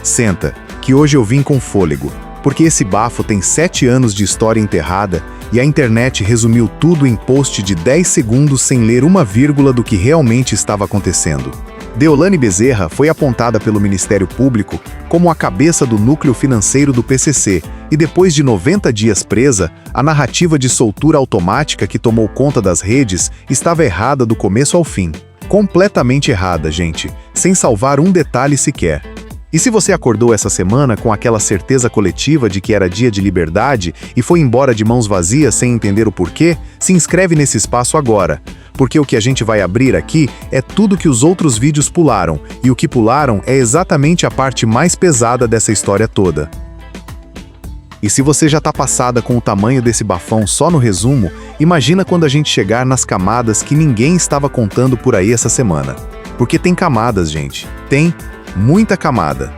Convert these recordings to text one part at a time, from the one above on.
Senta, que hoje eu vim com fôlego, porque esse bafo tem 7 anos de história enterrada e a internet resumiu tudo em post de 10 segundos sem ler uma vírgula do que realmente estava acontecendo. Deolane Bezerra foi apontada pelo Ministério Público como a cabeça do núcleo financeiro do PCC e depois de 90 dias presa, a narrativa de soltura automática que tomou conta das redes estava errada do começo ao fim. Completamente errada, gente, sem salvar um detalhe sequer. E se você acordou essa semana com aquela certeza coletiva de que era dia de liberdade e foi embora de mãos vazias sem entender o porquê, se inscreve nesse espaço agora, porque o que a gente vai abrir aqui é tudo que os outros vídeos pularam, e o que pularam é exatamente a parte mais pesada dessa história toda. E se você já tá passada com o tamanho desse bafão só no resumo, imagina quando a gente chegar nas camadas que ninguém estava contando por aí essa semana. Porque tem camadas, gente. Tem muita camada.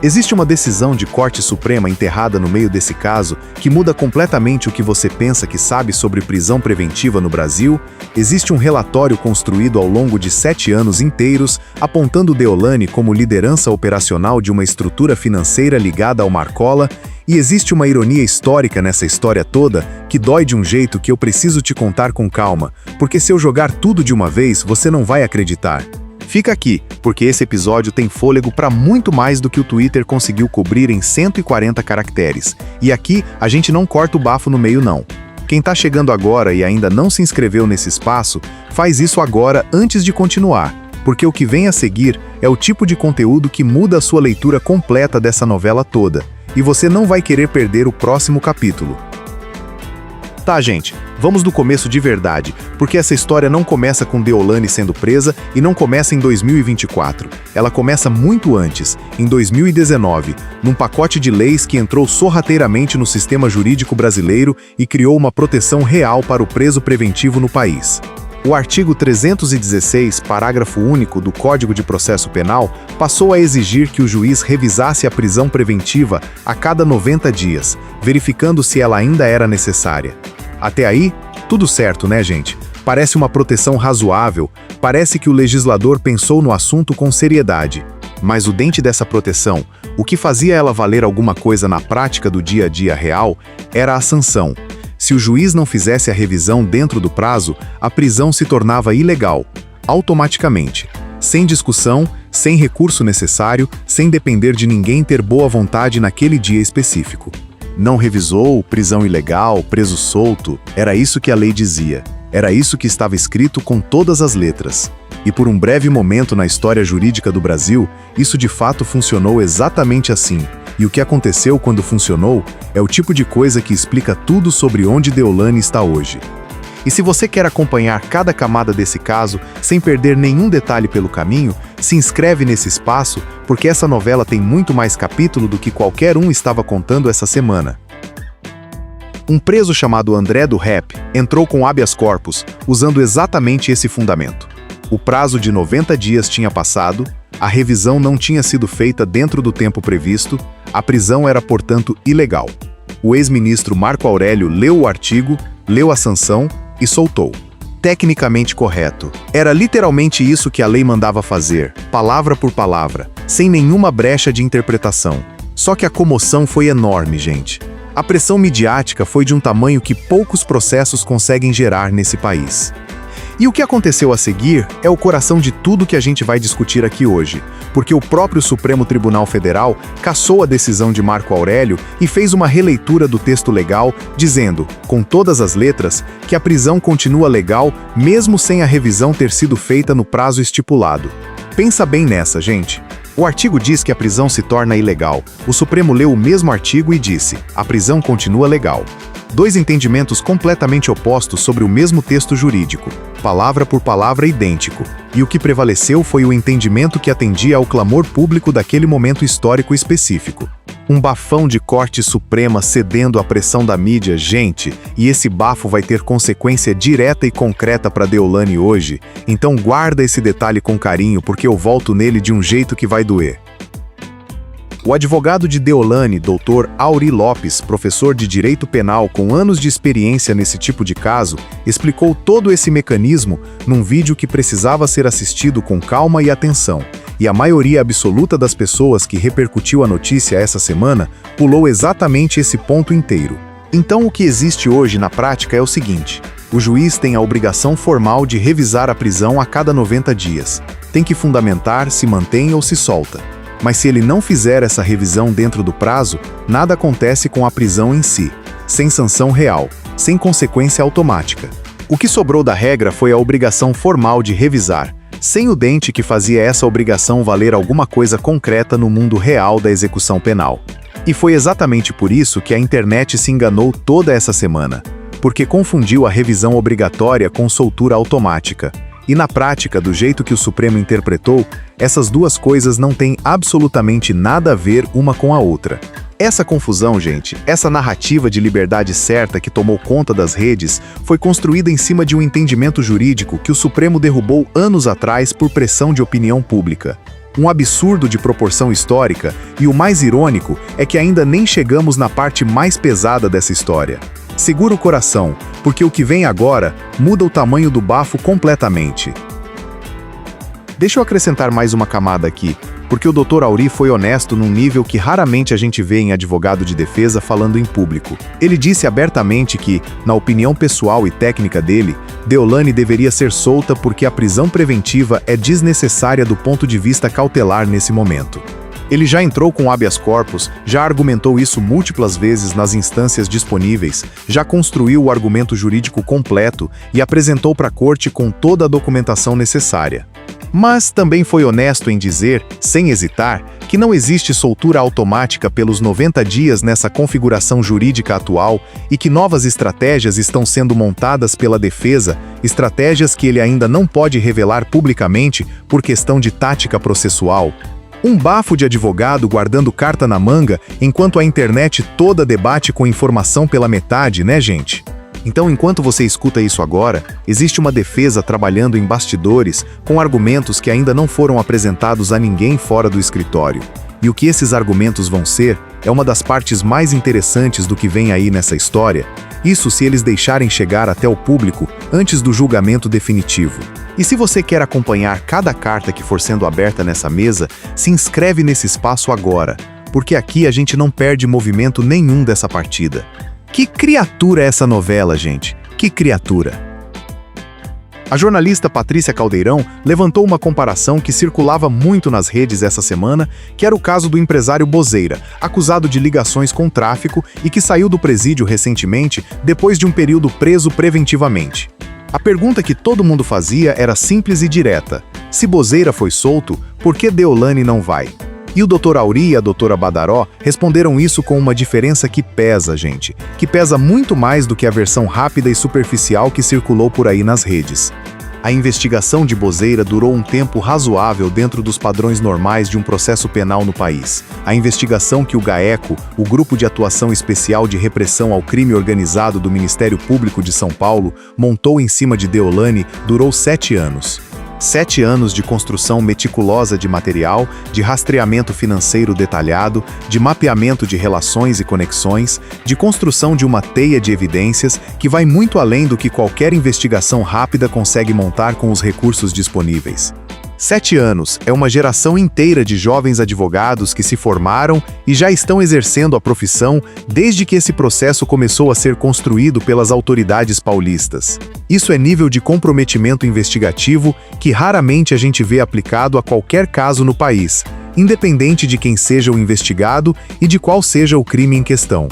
Existe uma decisão de Corte Suprema enterrada no meio desse caso que muda completamente o que você pensa que sabe sobre prisão preventiva no Brasil. Existe um relatório construído ao longo de 7 anos inteiros, apontando Deolane como liderança operacional de uma estrutura financeira ligada ao Marcola, e existe uma ironia histórica nessa história toda que dói de um jeito que eu preciso te contar com calma, porque se eu jogar tudo de uma vez, você não vai acreditar. Fica aqui, porque esse episódio tem fôlego para muito mais do que o Twitter conseguiu cobrir em 140 caracteres. E aqui, a gente não corta o bafo no meio não. Quem tá chegando agora e ainda não se inscreveu nesse espaço, faz isso agora antes de continuar, porque o que vem a seguir é o tipo de conteúdo que muda a sua leitura completa dessa novela toda, e você não vai querer perder o próximo capítulo. Tá, gente, vamos do começo de verdade, porque essa história não começa com Deolane sendo presa e não começa em 2024. Ela começa muito antes, em 2019, num pacote de leis que entrou sorrateiramente no sistema jurídico brasileiro e criou uma proteção real para o preso preventivo no país. O artigo 316, parágrafo único do Código de Processo Penal, passou a exigir que o juiz revisasse a prisão preventiva a cada 90 dias, verificando se ela ainda era necessária. Até aí, tudo certo, né, gente? Parece uma proteção razoável, parece que o legislador pensou no assunto com seriedade. Mas o dente dessa proteção, o que fazia ela valer alguma coisa na prática do dia a dia real, era a sanção. Se o juiz não fizesse a revisão dentro do prazo, a prisão se tornava ilegal, automaticamente, sem discussão, sem recurso necessário, sem depender de ninguém ter boa vontade naquele dia específico. Não revisou, prisão ilegal, preso solto, era isso que a lei dizia. Era isso que estava escrito com todas as letras. E por um breve momento na história jurídica do Brasil, isso de fato funcionou exatamente assim. E o que aconteceu quando funcionou é o tipo de coisa que explica tudo sobre onde Deolane está hoje. E se você quer acompanhar cada camada desse caso, sem perder nenhum detalhe pelo caminho, se inscreve nesse espaço, porque essa novela tem muito mais capítulo do que qualquer um estava contando essa semana. Um preso chamado André do Rap entrou com habeas corpus, usando exatamente esse fundamento. O prazo de 90 dias tinha passado, a revisão não tinha sido feita dentro do tempo previsto, a prisão era, portanto, ilegal. O ex-ministro Marco Aurélio leu o artigo, leu a sanção e soltou. Tecnicamente correto. Era literalmente isso que a lei mandava fazer, palavra por palavra, sem nenhuma brecha de interpretação. Só que a comoção foi enorme, gente. A pressão midiática foi de um tamanho que poucos processos conseguem gerar nesse país. E o que aconteceu a seguir é o coração de tudo que a gente vai discutir aqui hoje, porque o próprio Supremo Tribunal Federal cassou a decisão de Marco Aurélio e fez uma releitura do texto legal, dizendo, com todas as letras, que a prisão continua legal mesmo sem a revisão ter sido feita no prazo estipulado. Pensa bem nessa, gente. O artigo diz que a prisão se torna ilegal. O Supremo leu o mesmo artigo e disse, a prisão continua legal. Dois entendimentos completamente opostos sobre o mesmo texto jurídico, palavra por palavra idêntico, e o que prevaleceu foi o entendimento que atendia ao clamor público daquele momento histórico específico. Um bafão de Corte Suprema cedendo à pressão da mídia, gente, e esse bafo vai ter consequência direta e concreta para Deolane hoje, então guarda esse detalhe com carinho porque eu volto nele de um jeito que vai doer. O advogado de Deolane, Dr. Auri Lopes, professor de Direito Penal com anos de experiência nesse tipo de caso, explicou todo esse mecanismo num vídeo que precisava ser assistido com calma e atenção. e a maioria absoluta das pessoas que repercutiu a notícia essa semana pulou exatamente esse ponto inteiro. Então o que existe hoje na prática é o seguinte: o juiz tem a obrigação formal de revisar a prisão a cada 90 dias. Tem que fundamentar se mantém ou se solta. Mas se ele não fizer essa revisão dentro do prazo, nada acontece com a prisão em si, sem sanção real, sem consequência automática. O que sobrou da regra foi a obrigação formal de revisar, sem o dente que fazia essa obrigação valer alguma coisa concreta no mundo real da execução penal. E foi exatamente por isso que a internet se enganou toda essa semana, porque confundiu a revisão obrigatória com soltura automática. E na prática, do jeito que o Supremo interpretou, essas duas coisas não têm absolutamente nada a ver uma com a outra. Essa confusão, gente, essa narrativa de liberdade certa que tomou conta das redes, foi construída em cima de um entendimento jurídico que o Supremo derrubou anos atrás por pressão de opinião pública. Um absurdo de proporção histórica, e o mais irônico é que ainda nem chegamos na parte mais pesada dessa história. Segura o coração, porque o que vem agora muda o tamanho do bafo completamente. Deixa eu acrescentar mais uma camada aqui, porque o Dr. Auri foi honesto num nível que raramente a gente vê em advogado de defesa falando em público. Ele disse abertamente que, na opinião pessoal e técnica dele, Deolane deveria ser solta porque a prisão preventiva é desnecessária do ponto de vista cautelar nesse momento. Ele já entrou com habeas corpus, já argumentou isso múltiplas vezes nas instâncias disponíveis, já construiu o argumento jurídico completo e apresentou para a corte com toda a documentação necessária. Mas também foi honesto em dizer, sem hesitar, que não existe soltura automática pelos 90 dias nessa configuração jurídica atual e que novas estratégias estão sendo montadas pela defesa, estratégias que ele ainda não pode revelar publicamente por questão de tática processual. Um bafo de advogado guardando carta na manga, enquanto a internet toda debate com informação pela metade, né, gente? Então, enquanto você escuta isso agora, existe uma defesa trabalhando em bastidores com argumentos que ainda não foram apresentados a ninguém fora do escritório. E o que esses argumentos vão ser é uma das partes mais interessantes do que vem aí nessa história, isso se eles deixarem chegar até o público antes do julgamento definitivo. E se você quer acompanhar cada carta que for sendo aberta nessa mesa, se inscreve nesse espaço agora, porque aqui a gente não perde movimento nenhum dessa partida. Que criatura é essa novela, gente? Que criatura! A jornalista Patrícia Caldeirão levantou uma comparação que circulava muito nas redes essa semana, que era o caso do empresário Bozeira, acusado de ligações com tráfico e que saiu do presídio recentemente depois de um período preso preventivamente. A pergunta que todo mundo fazia era simples e direta: se Bozeira foi solto, por que Deolane não vai? E o Dr. Auri e a doutora Badaró responderam isso com uma diferença que pesa, gente, que pesa muito mais do que a versão rápida e superficial que circulou por aí nas redes. A investigação de Bozeira durou um tempo razoável dentro dos padrões normais de um processo penal no país. A investigação que o GAECO, o Grupo de Atuação Especial de Repressão ao Crime Organizado do Ministério Público de São Paulo, montou em cima de Deolane, durou 7 anos. 7 anos de construção meticulosa de material, de rastreamento financeiro detalhado, de mapeamento de relações e conexões, de construção de uma teia de evidências que vai muito além do que qualquer investigação rápida consegue montar com os recursos disponíveis. 7 anos é uma geração inteira de jovens advogados que se formaram e já estão exercendo a profissão desde que esse processo começou a ser construído pelas autoridades paulistas. Isso é nível de comprometimento investigativo que raramente a gente vê aplicado a qualquer caso no país, independente de quem seja o investigado e de qual seja o crime em questão.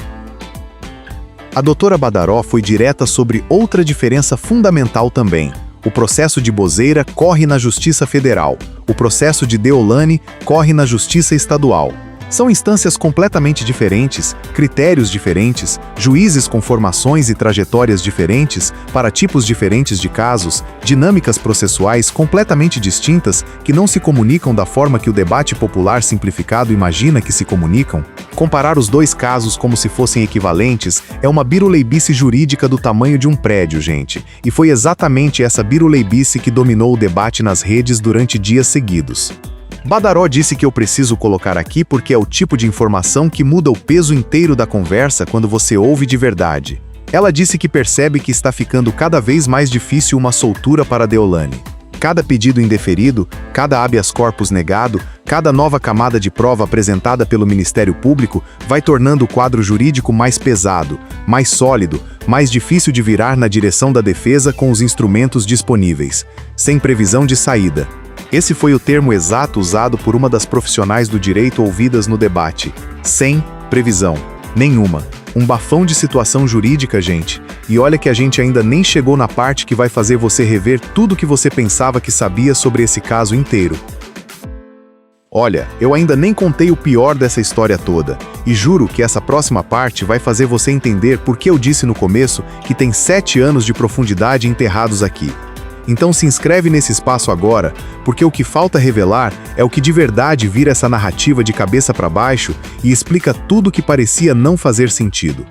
A doutora Badaró foi direta sobre outra diferença fundamental também. O processo de Bozeira corre na Justiça Federal. O processo de Deolane corre na Justiça Estadual. São instâncias completamente diferentes, critérios diferentes, juízes com formações e trajetórias diferentes, para tipos diferentes de casos, dinâmicas processuais completamente distintas que não se comunicam da forma que o debate popular simplificado imagina que se comunicam. Comparar os dois casos como se fossem equivalentes é uma biruleibice jurídica do tamanho de um prédio, gente. E foi exatamente essa biruleibice que dominou o debate nas redes durante dias seguidos. Badaró disse que eu preciso colocar aqui porque é o tipo de informação que muda o peso inteiro da conversa quando você ouve de verdade. Ela disse que percebe que está ficando cada vez mais difícil uma soltura para Deolane. Cada pedido indeferido, cada habeas corpus negado, cada nova camada de prova apresentada pelo Ministério Público vai tornando o quadro jurídico mais pesado, mais sólido, mais difícil de virar na direção da defesa com os instrumentos disponíveis, sem previsão de saída. Esse foi o termo exato usado por uma das profissionais do direito ouvidas no debate. Sem previsão nenhuma. Um bafão de situação jurídica, gente. E olha que a gente ainda nem chegou na parte que vai fazer você rever tudo que você pensava que sabia sobre esse caso inteiro. Olha, eu ainda nem contei o pior dessa história toda, e juro que essa próxima parte vai fazer você entender por que eu disse no começo que tem 7 anos de profundidade enterrados aqui. Então se inscreve nesse espaço agora, porque o que falta revelar é o que de verdade vira essa narrativa de cabeça para baixo e explica tudo que parecia não fazer sentido.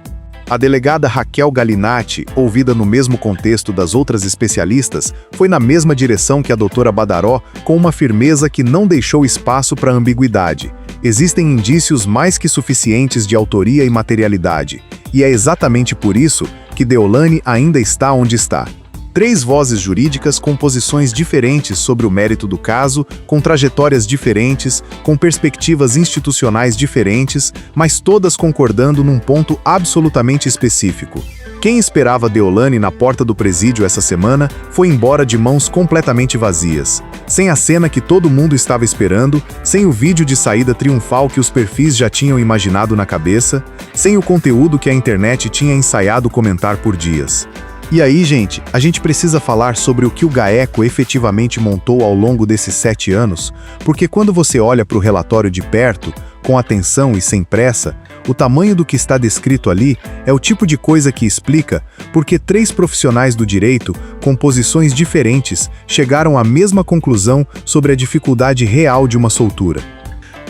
A delegada Raquel Galinatti, ouvida no mesmo contexto das outras especialistas, foi na mesma direção que a doutora Badaró, com uma firmeza que não deixou espaço para ambiguidade. Existem indícios mais que suficientes de autoria e materialidade, e é exatamente por isso que Deolane ainda está onde está. 3 vozes jurídicas com posições diferentes sobre o mérito do caso, com trajetórias diferentes, com perspectivas institucionais diferentes, mas todas concordando num ponto absolutamente específico. Quem esperava Deolane na porta do presídio essa semana foi embora de mãos completamente vazias. Sem a cena que todo mundo estava esperando, sem o vídeo de saída triunfal que os perfis já tinham imaginado na cabeça, sem o conteúdo que a internet tinha ensaiado comentar por dias. E aí, gente, a gente precisa falar sobre o que o GAECO efetivamente montou ao longo desses 7 anos, porque quando você olha para o relatório de perto, com atenção e sem pressa, o tamanho do que está descrito ali é o tipo de coisa que explica porque 3 profissionais do direito, com posições diferentes, chegaram à mesma conclusão sobre a dificuldade real de uma soltura.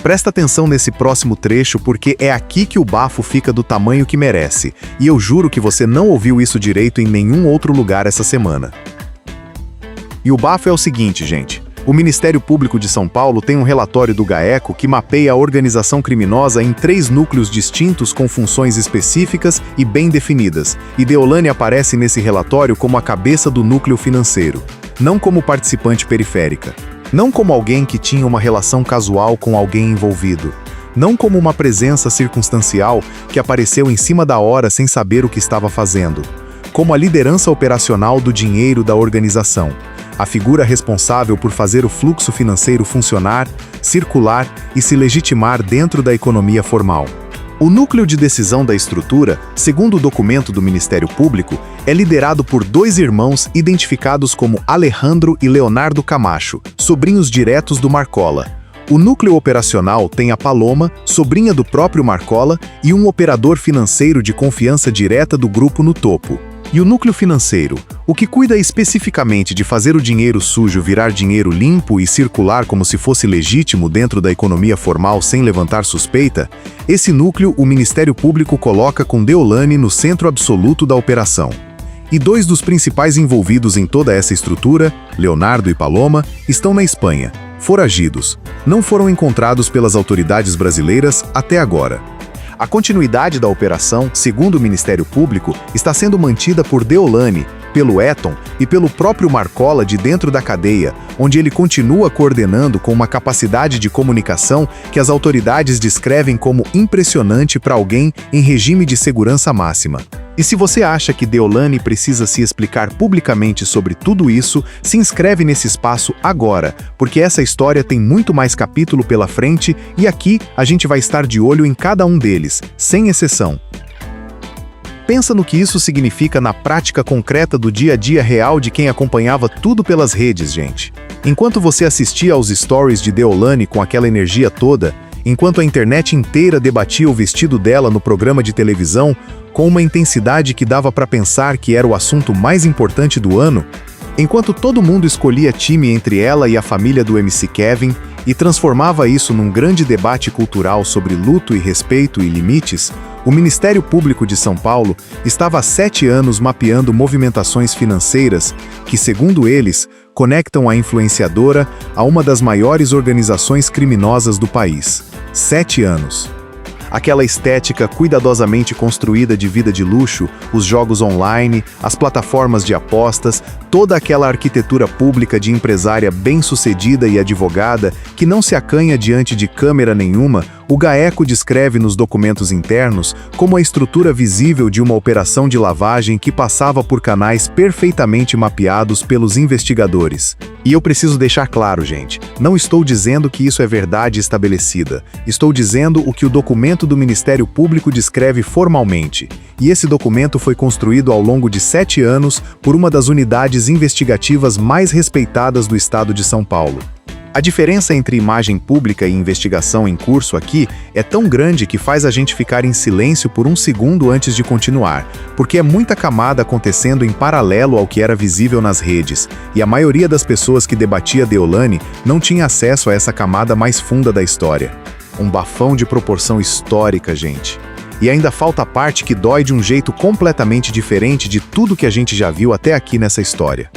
Presta atenção nesse próximo trecho porque é aqui que o bafo fica do tamanho que merece, e eu juro que você não ouviu isso direito em nenhum outro lugar essa semana. E o bafo é o seguinte, gente. O Ministério Público de São Paulo tem um relatório do GAECO que mapeia a organização criminosa em 3 núcleos distintos com funções específicas e bem definidas, e Deolane aparece nesse relatório como a cabeça do núcleo financeiro, não como participante periférica. Não como alguém que tinha uma relação casual com alguém envolvido. Não como uma presença circunstancial que apareceu em cima da hora sem saber o que estava fazendo. Como a liderança operacional do dinheiro da organização. A figura responsável por fazer o fluxo financeiro funcionar, circular e se legitimar dentro da economia formal. O núcleo de decisão da estrutura, segundo o documento do Ministério Público, é liderado por 2 irmãos identificados como Alejandro e Leonardo Camacho, sobrinhos diretos do Marcola. O núcleo operacional tem a Paloma, sobrinha do próprio Marcola, e um operador financeiro de confiança direta do grupo no topo. E o núcleo financeiro, o que cuida especificamente de fazer o dinheiro sujo virar dinheiro limpo e circular como se fosse legítimo dentro da economia formal sem levantar suspeita, esse núcleo o Ministério Público coloca com Deolane no centro absoluto da operação. E 2 dos principais envolvidos em toda essa estrutura, Leonardo e Paloma, estão na Espanha, foragidos. Não foram encontrados pelas autoridades brasileiras até agora. A continuidade da operação, segundo o Ministério Público, está sendo mantida por Deolane, pelo Eton e pelo próprio Marcola de dentro da cadeia, onde ele continua coordenando com uma capacidade de comunicação que as autoridades descrevem como impressionante para alguém em regime de segurança máxima. E se você acha que Deolane precisa se explicar publicamente sobre tudo isso, se inscreve nesse espaço agora, porque essa história tem muito mais capítulo pela frente e aqui a gente vai estar de olho em cada um deles, sem exceção. Pensa no que isso significa na prática concreta do dia a dia real de quem acompanhava tudo pelas redes, gente. Enquanto você assistia aos stories de Deolane com aquela energia toda, enquanto a internet inteira debatia o vestido dela no programa de televisão, com uma intensidade que dava para pensar que era o assunto mais importante do ano, enquanto todo mundo escolhia time entre ela e a família do MC Kevin e transformava isso num grande debate cultural sobre luto e respeito e limites, o Ministério Público de São Paulo estava há 7 anos mapeando movimentações financeiras que, segundo eles, conectam a influenciadora a uma das maiores organizações criminosas do país. 7 anos. aquela estética cuidadosamente construída de vida de luxo, os jogos online, as plataformas de apostas, toda aquela arquitetura pública de empresária bem-sucedida e advogada que não se acanha diante de câmera nenhuma, o GAECO descreve nos documentos internos como a estrutura visível de uma operação de lavagem que passava por canais perfeitamente mapeados pelos investigadores. E eu preciso deixar claro, gente, não estou dizendo que isso é verdade estabelecida. Estou dizendo o que o documento do Ministério Público descreve formalmente. E esse documento foi construído ao longo de 7 anos por uma das unidades investigativas mais respeitadas do estado de São Paulo. A diferença entre imagem pública e investigação em curso aqui é tão grande que faz a gente ficar em silêncio por um segundo antes de continuar, porque é muita camada acontecendo em paralelo ao que era visível nas redes, e a maioria das pessoas que debatia Deolane não tinha acesso a essa camada mais funda da história. Um bafão de proporção histórica, gente. E ainda falta a parte que dói de um jeito completamente diferente de tudo que a gente já viu até aqui nessa história.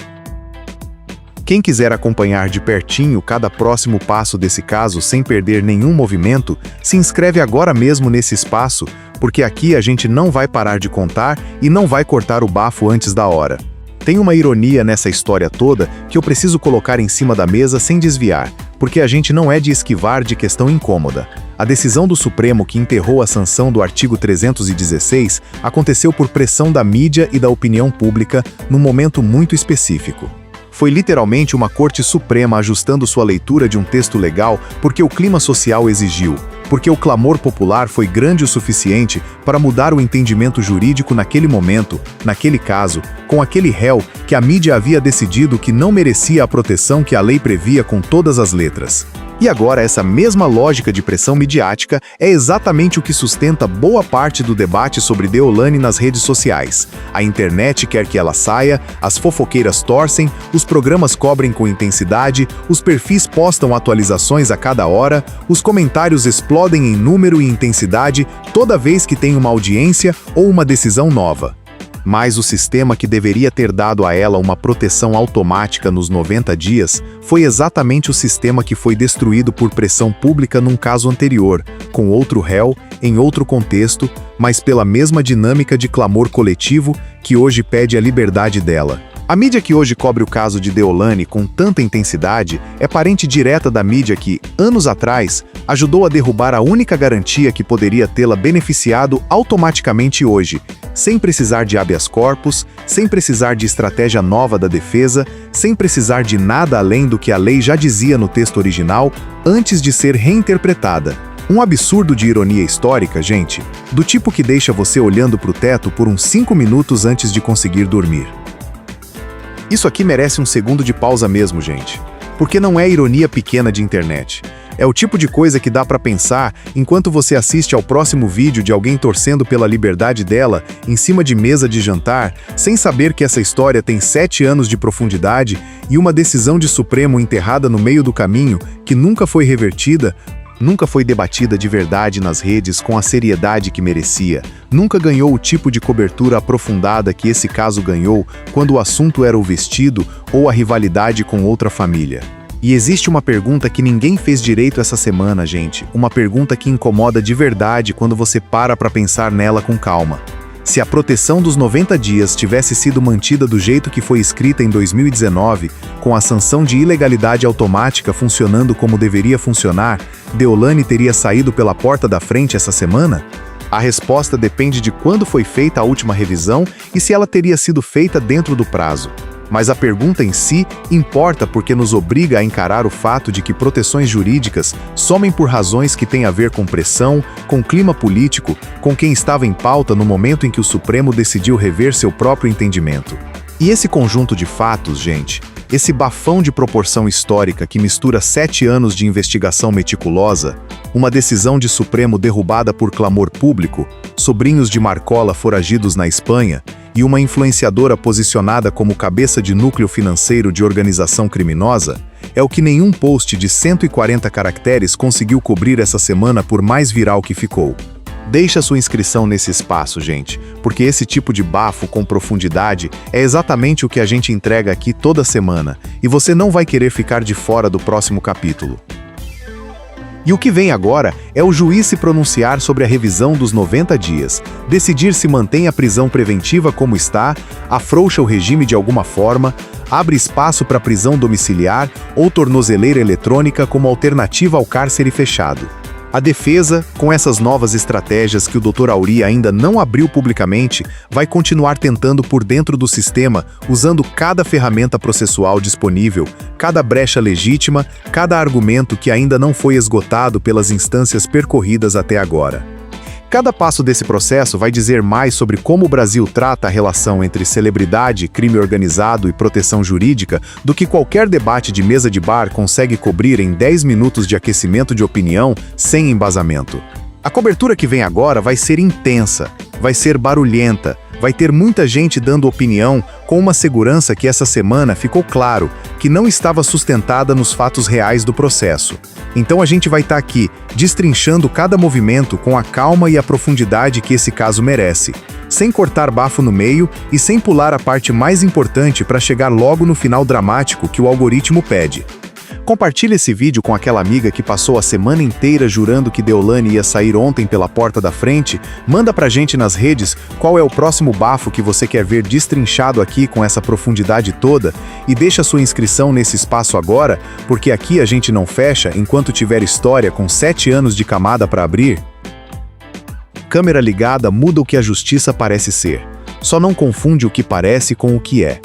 Quem quiser acompanhar de pertinho cada próximo passo desse caso sem perder nenhum movimento, se inscreve agora mesmo nesse espaço, porque aqui a gente não vai parar de contar e não vai cortar o bafo antes da hora. Tem uma ironia nessa história toda que eu preciso colocar em cima da mesa sem desviar, porque a gente não é de esquivar de questão incômoda. A decisão do Supremo que enterrou a sanção do artigo 316 aconteceu por pressão da mídia e da opinião pública num momento muito específico. Foi literalmente uma Corte Suprema ajustando sua leitura de um texto legal porque o clima social exigiu, porque o clamor popular foi grande o suficiente para mudar o entendimento jurídico naquele momento, naquele caso, com aquele réu que a mídia havia decidido que não merecia a proteção que a lei previa com todas as letras. E agora essa mesma lógica de pressão midiática é exatamente o que sustenta boa parte do debate sobre Deolane nas redes sociais. A internet quer que ela saia, as fofoqueiras torcem, os programas cobrem com intensidade, os perfis postam atualizações a cada hora, os comentários explodem em número e intensidade toda vez que tem uma audiência ou uma decisão nova. Mas o sistema que deveria ter dado a ela uma proteção automática nos 90 dias foi exatamente o sistema que foi destruído por pressão pública num caso anterior, com outro réu, em outro contexto, mas pela mesma dinâmica de clamor coletivo que hoje pede a liberdade dela. A mídia que hoje cobre o caso de Deolane com tanta intensidade é parente direta da mídia que, anos atrás, ajudou a derrubar a única garantia que poderia tê-la beneficiado automaticamente hoje, sem precisar de habeas corpus, sem precisar de estratégia nova da defesa, sem precisar de nada além do que a lei já dizia no texto original antes de ser reinterpretada. Um absurdo de ironia histórica, gente, do tipo que deixa você olhando para o teto por uns 5 minutos antes de conseguir dormir. Isso aqui merece um segundo de pausa mesmo, gente. Porque não é ironia pequena de internet. É o tipo de coisa que dá pra pensar enquanto você assiste ao próximo vídeo de alguém torcendo pela liberdade dela em cima de mesa de jantar, sem saber que essa história tem 7 anos de profundidade e uma decisão de Supremo enterrada no meio do caminho que nunca foi revertida, nunca foi debatida de verdade nas redes com a seriedade que merecia, nunca ganhou o tipo de cobertura aprofundada que esse caso ganhou quando o assunto era o vestido ou a rivalidade com outra família. E existe uma pergunta que ninguém fez direito essa semana, gente, uma pergunta que incomoda de verdade quando você para pensar nela com calma. Se a proteção dos 90 dias tivesse sido mantida do jeito que foi escrita em 2019, com a sanção de ilegalidade automática funcionando como deveria funcionar, Deolane teria saído pela porta da frente essa semana? A resposta depende de quando foi feita a última revisão e se ela teria sido feita dentro do prazo. Mas a pergunta em si importa porque nos obriga a encarar o fato de que proteções jurídicas somem por razões que têm a ver com pressão, com clima político, com quem estava em pauta no momento em que o Supremo decidiu rever seu próprio entendimento. E esse conjunto de fatos, gente, esse bafão de proporção histórica que mistura 7 anos de investigação meticulosa, uma decisão de Supremo derrubada por clamor público, sobrinhos de Marcola foragidos na Espanha, e uma influenciadora posicionada como cabeça de núcleo financeiro de organização criminosa, é o que nenhum post de 140 caracteres conseguiu cobrir essa semana por mais viral que ficou. Deixa sua inscrição nesse espaço, gente, porque esse tipo de bafo com profundidade é exatamente o que a gente entrega aqui toda semana, e você não vai querer ficar de fora do próximo capítulo. E o que vem agora é o juiz se pronunciar sobre a revisão dos 90 dias, decidir se mantém a prisão preventiva como está, afrouxa o regime de alguma forma, abre espaço para prisão domiciliar ou tornozeleira eletrônica como alternativa ao cárcere fechado. A defesa, com essas novas estratégias que o Dr. Aury ainda não abriu publicamente, vai continuar tentando por dentro do sistema, usando cada ferramenta processual disponível, cada brecha legítima, cada argumento que ainda não foi esgotado pelas instâncias percorridas até agora. Cada passo desse processo vai dizer mais sobre como o Brasil trata a relação entre celebridade, crime organizado e proteção jurídica do que qualquer debate de mesa de bar consegue cobrir em 10 minutos de aquecimento de opinião sem embasamento. A cobertura que vem agora vai ser intensa, vai ser barulhenta, vai ter muita gente dando opinião com uma segurança que essa semana ficou claro que não estava sustentada nos fatos reais do processo. Então a gente vai estar aqui, destrinchando cada movimento com a calma e a profundidade que esse caso merece, sem cortar bafo no meio e sem pular a parte mais importante para chegar logo no final dramático que o algoritmo pede. Compartilhe esse vídeo com aquela amiga que passou a semana inteira jurando que Deolane ia sair ontem pela porta da frente. Manda pra gente nas redes qual é o próximo bafo que você quer ver destrinchado aqui com essa profundidade toda e deixa sua inscrição nesse espaço agora, porque aqui a gente não fecha enquanto tiver história com 7 anos de camada para abrir. Câmera ligada muda o que a justiça parece ser. Só não confunde o que parece com o que é.